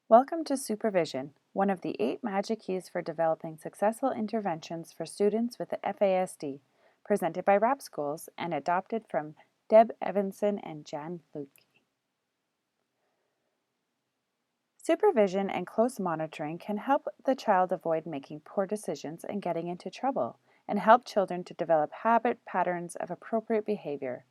Welcome to Supervision, one of the 8 magic keys for developing successful interventions for students with the FASD, presented by RAP Schools and adopted from Deb Evanson and Jan Luke. Supervision and close monitoring can help the child avoid making poor decisions and getting into trouble, and help children to develop habit patterns of appropriate behavior.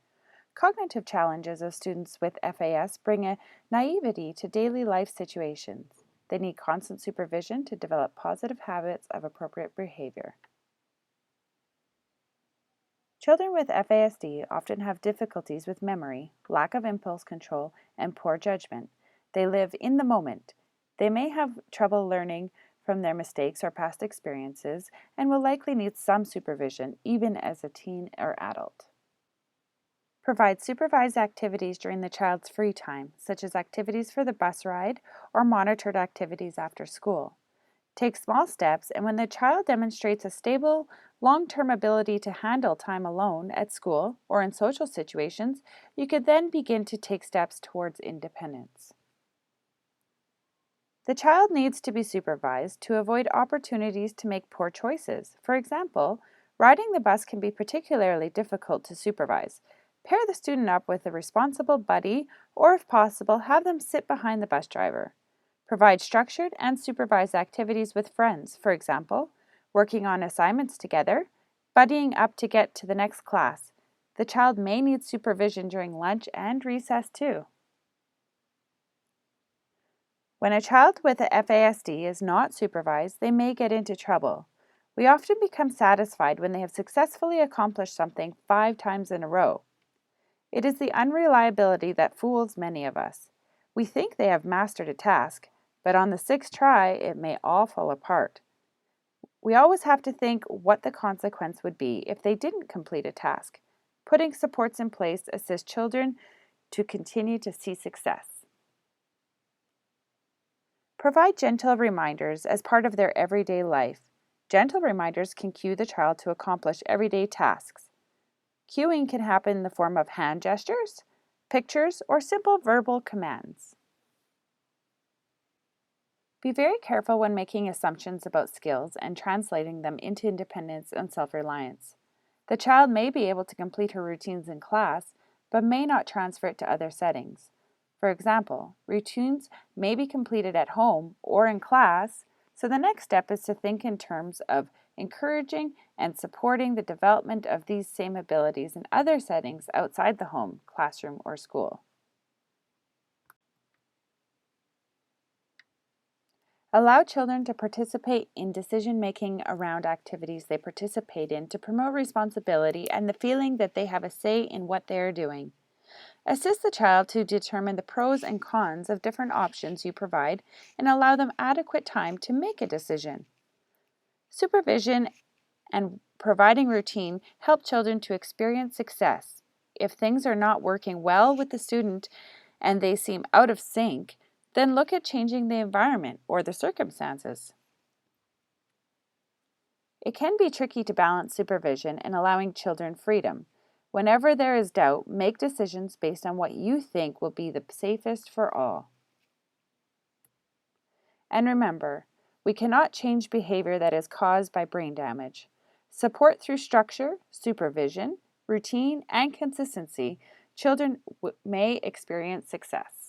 Cognitive challenges of students with FAS bring a naivety to daily life situations. They need constant supervision to develop positive habits of appropriate behavior. Children with FASD often have difficulties with memory, lack of impulse control, and poor judgment. They live in the moment. They may have trouble learning from their mistakes or past experiences and will likely need some supervision even as a teen or adult. Provide supervised activities during the child's free time, such as activities for the bus ride or monitored activities after school. Take small steps, and when the child demonstrates a stable, long-term ability to handle time alone at school or in social situations, you could then begin to take steps towards independence. The child needs to be supervised to avoid opportunities to make poor choices. For example, riding the bus can be particularly difficult to supervise. Pair the student up with a responsible buddy, or if possible, have them sit behind the bus driver. Provide structured and supervised activities with friends, for example, working on assignments together, buddying up to get to the next class. The child may need supervision during lunch and recess too. When a child with a FASD is not supervised, they may get into trouble. We often become satisfied when they have successfully accomplished something 5 times in a row. It is the unreliability that fools many of us. We think they have mastered a task, but on the 6th try, it may all fall apart. We always have to think what the consequence would be if they didn't complete a task. Putting supports in place assists children to continue to see success. Provide gentle reminders as part of their everyday life. Gentle reminders can cue the child to accomplish everyday tasks. Cueing can happen in the form of hand gestures, pictures, or simple verbal commands. Be very careful when making assumptions about skills and translating them into independence and self-reliance. The child may be able to complete her routines in class, but may not transfer it to other settings. For example, routines may be completed at home or in class, so the next step is to think in terms of encouraging and supporting the development of these same abilities in other settings outside the home, classroom, or school. Allow children to participate in decision-making around activities they participate in to promote responsibility and the feeling that they have a say in what they are doing. Assist the child to determine the pros and cons of different options you provide and allow them adequate time to make a decision. Supervision and providing routine help children to experience success. If things are not working well with the student and they seem out of sync, then look at changing the environment or the circumstances. It can be tricky to balance supervision and allowing children freedom. Whenever there is doubt, make decisions based on what you think will be the safest for all. And remember, we cannot change behavior that is caused by brain damage. Support through structure, supervision, routine, and consistency, children may experience success.